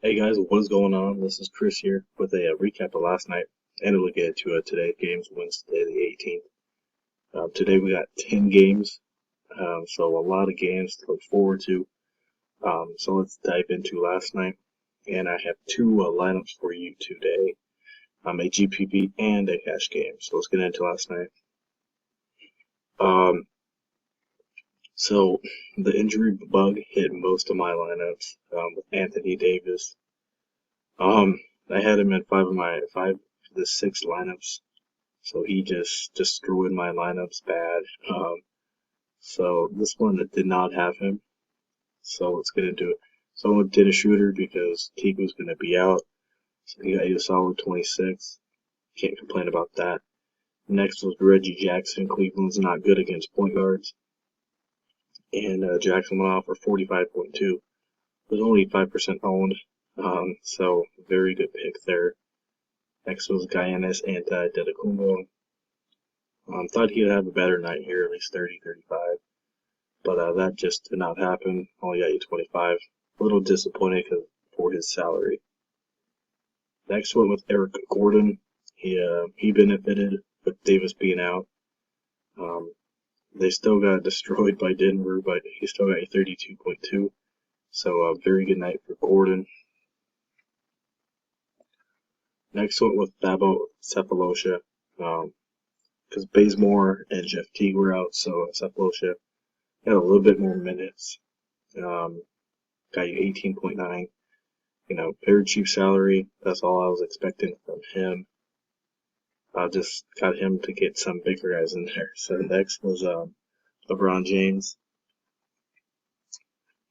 Hey guys, what is going on? This is Chris here with a recap of last night, and we'll get to today's games, Wednesday the 18th. Today we got 10 games, so a lot of games to look forward to. So let's dive into last night, and I have two lineups for you today, a GPP and a cash game. So let's get into last night. Um, so the injury bug hit most of my lineups with Anthony Davis. Um, I had him in five of the six lineups. So he just destroyed my lineups bad. So this one that did not have him. So let's get into it. Someone did a shooter because Teague was going to be out. So he got you a solid 26. Can't complain about that. Next was Reggie Jackson. Cleveland's not good against point guards. And Jackson went off for 45.2. It was only 5% owned. So very good pick there. Next was Giannis Antetokounmpo. Thought he'd have a better night here, at least 30, 35. But that just did not happen. Only got you 25. A little disappointed for his salary. Next one with Eric Gordon. He benefited with Davis being out. Um, they still got destroyed by Denver, but he still got a 32.2. So a very good night for Gordon. Next one with Thabo Cephalosha. Because Bazemore and Jeff Teague were out, so Cephalosha had a little bit more minutes. Got you 18.9. Very cheap salary. That's all I was expecting from him. I just got him to get some bigger guys in there. So next was LeBron James.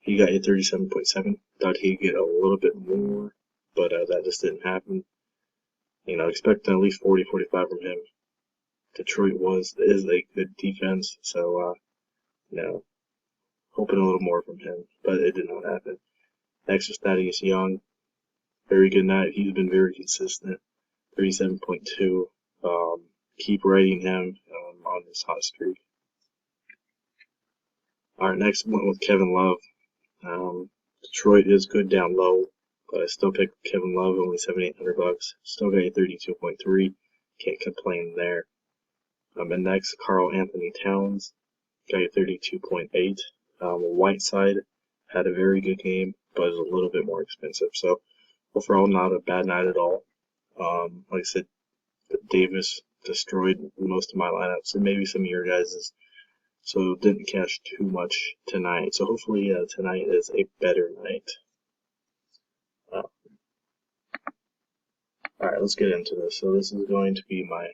He got you 37.7. Thought he'd get a little bit more, but that just didn't happen. Expecting at least 40, 45 from him. Detroit is a good defense, so hoping a little more from him, but it did not happen. Next was Thaddeus Young. Very good night. He's been very consistent. 37.2. Keep riding him on this hot streak. All right, next one with Kevin Love. Detroit is good down low, but I still picked Kevin Love, only $7,800. Still got a 32.3. Can't complain there. And next, Karl Anthony Towns. Got a 32.8. Whiteside had a very good game, but is a little bit more expensive. So overall, not a bad night at all. Like I said, Davis destroyed most of my lineups and maybe some of your guys's. So didn't catch too much tonight. So hopefully tonight is a better night. Uh, all right, let's get into this. So this is going to be my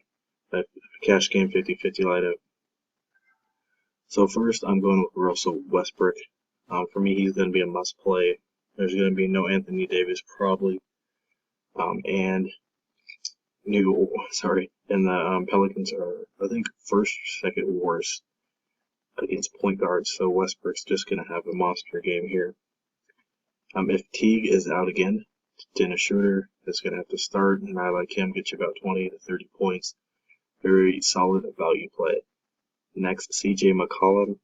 cash game 50-50 lineup. So first, I'm going with Russell Westbrook. For me, he's going to be a must play. There's going to be no Anthony Davis probably, and and the Pelicans are, I think, first, second worst against point guards, so Westbrook's just going to have a monster game here. If Teague is out again, Dennis Schroeder is going to have to start, and I like him, get you about 20 to 30 points. Very solid value play. Next, CJ McCollum.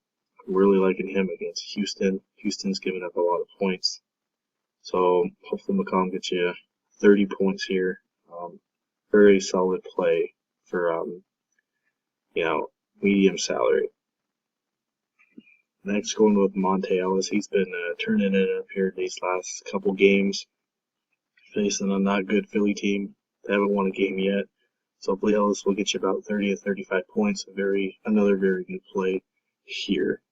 I'm really liking him against Houston. Houston's giving up a lot of points. So hopefully McCollum gets you 30 points here. Very solid play for, medium salary. Next, going with Monte Ellis. He's been turning it up here these last couple games, facing a not good Philly team. They haven't won a game yet. So hopefully Ellis will get you about 30 to 35 points. Another very good play here.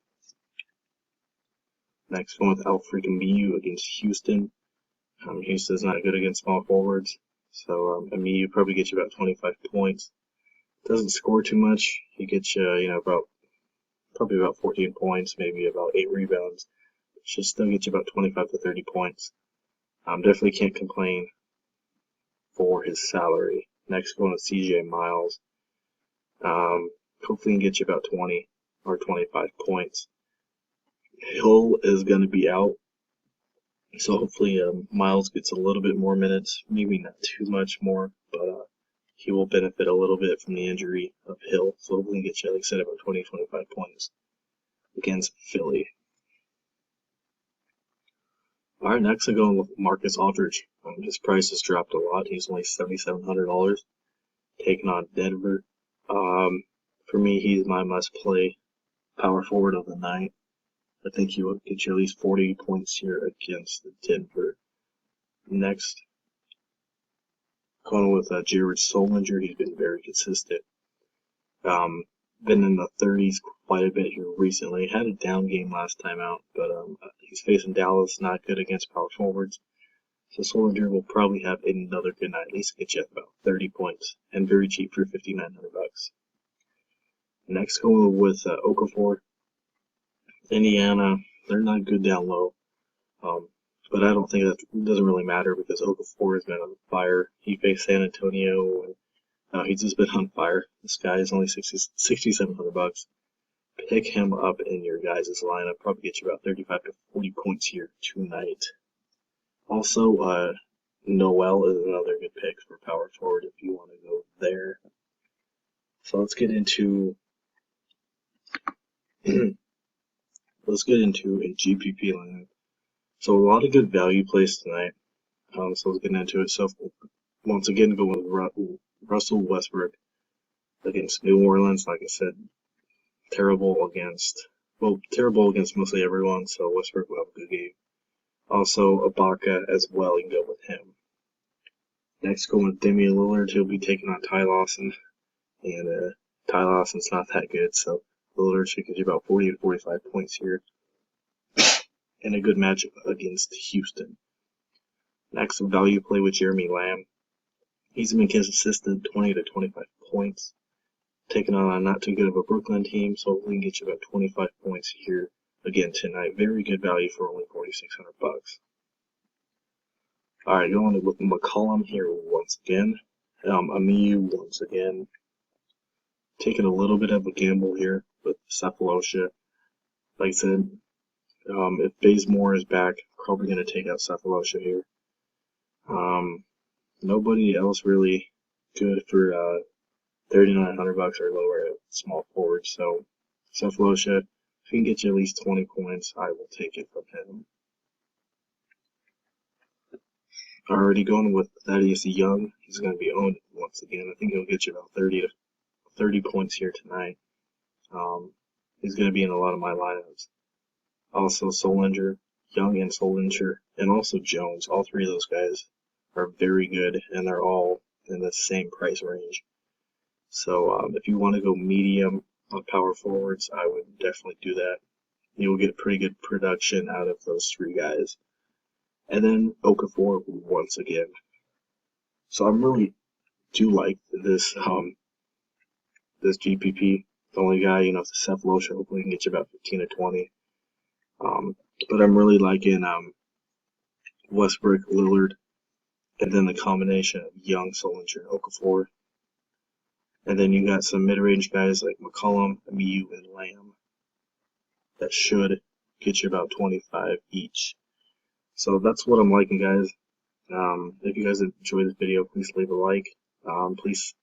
Next, going with Alfred against Houston. Houston's not good against small forwards. So Miu probably gets you about 25 points. Doesn't score too much. He gets you, probably about 14 points, maybe about 8 rebounds. Should still get you about 25 to 30 points. Definitely can't complain for his salary. Next, going with CJ Miles. Hopefully he can get you about 20 or 25 points. Hill is going to be out, so hopefully Miles gets a little bit more minutes, maybe not too much more, but he will benefit a little bit from the injury of Hill. So hopefully he gets you, like I said, about 20, 25 points against Philly. All right, next I'm going with Marcus Aldridge. His price has dropped a lot. He's only $7,700, taking on Denver. For me, he's my must-play power forward of the night. I think he will get you at least 40 points here against Denver. Next, going with Jared Solinger. He's been very consistent. Been in the 30s quite a bit here recently. Had a down game last time out, but he's facing Dallas, not good against power forwards. So Solinger will probably have another good night, at least get you about 30 points, and very cheap for $5,900. Next, going with Okafor. Indiana, they're not good down low, but I don't think that doesn't really matter because Okafor has been on fire. He faced San Antonio, and he's just been on fire. This guy is only $6,700. Pick him up in your guys' lineup. Probably get you about 35 to 40 points here tonight. Also, Noel is another good pick for power forward if you want to go there. So let's get into a GPP lineup. So a lot of good value plays tonight. So let's get into it. So once again, go with Russell Westbrook against New Orleans. Like I said, terrible against mostly everyone. So Westbrook will have a good game. Also, Ibaka as well. You can go with him. Next, going with Damian Lillard. He'll be taking on Ty Lawson, and Ty Lawson's not that good. So Lillard should get you about 40 to 45 points here, and a good matchup against Houston. Next, value play with Jeremy Lamb. He's been consistent, 20 to 25 points. Taking on a not too good of a Brooklyn team, so we can get you about 25 points here again tonight. Very good value for only $4,600. All right, going with McCollum here once again. Amiyu once again. Taking a little bit of a gamble here with Cephalosha. Like I said, if Bazemore is back, probably going to take out Cephalosha here. Nobody else really good for $3,900 or lower at small forward. So Cephalosha, if he can get you at least 20 points, I will take it from him. Already going with Thaddeus Young. He's going to be owned once again. I think he'll get you about 30 points here tonight. He's going to be in a lot of my lineups. Also Solinger, Young and Solinger, and also Jones. All three of those guys are very good, and they're all in the same price range. So if you want to go medium on power forwards, I would definitely do that. You will get pretty good production out of those three guys. And then Okafor once again. So I really do like this this GPP. The only guy, Cephalosha, hopefully can get you about 15 to 20. But I'm really liking Westbrook, Lillard, and then the combination of Young, Solinger, and Okafor. And then you got some mid-range guys like McCollum, Amiyu, and Lamb that should get you about 25 each. So that's what I'm liking, guys. If you guys enjoyed this video, please leave a like. Please,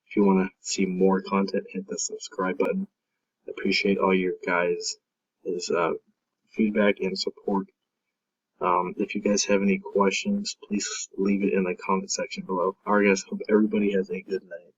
if you want to see more content, hit the subscribe button. I appreciate all your guys' feedback and support. If you guys have any questions, please leave it in the comment section below. Alright guys, hope everybody has a good night.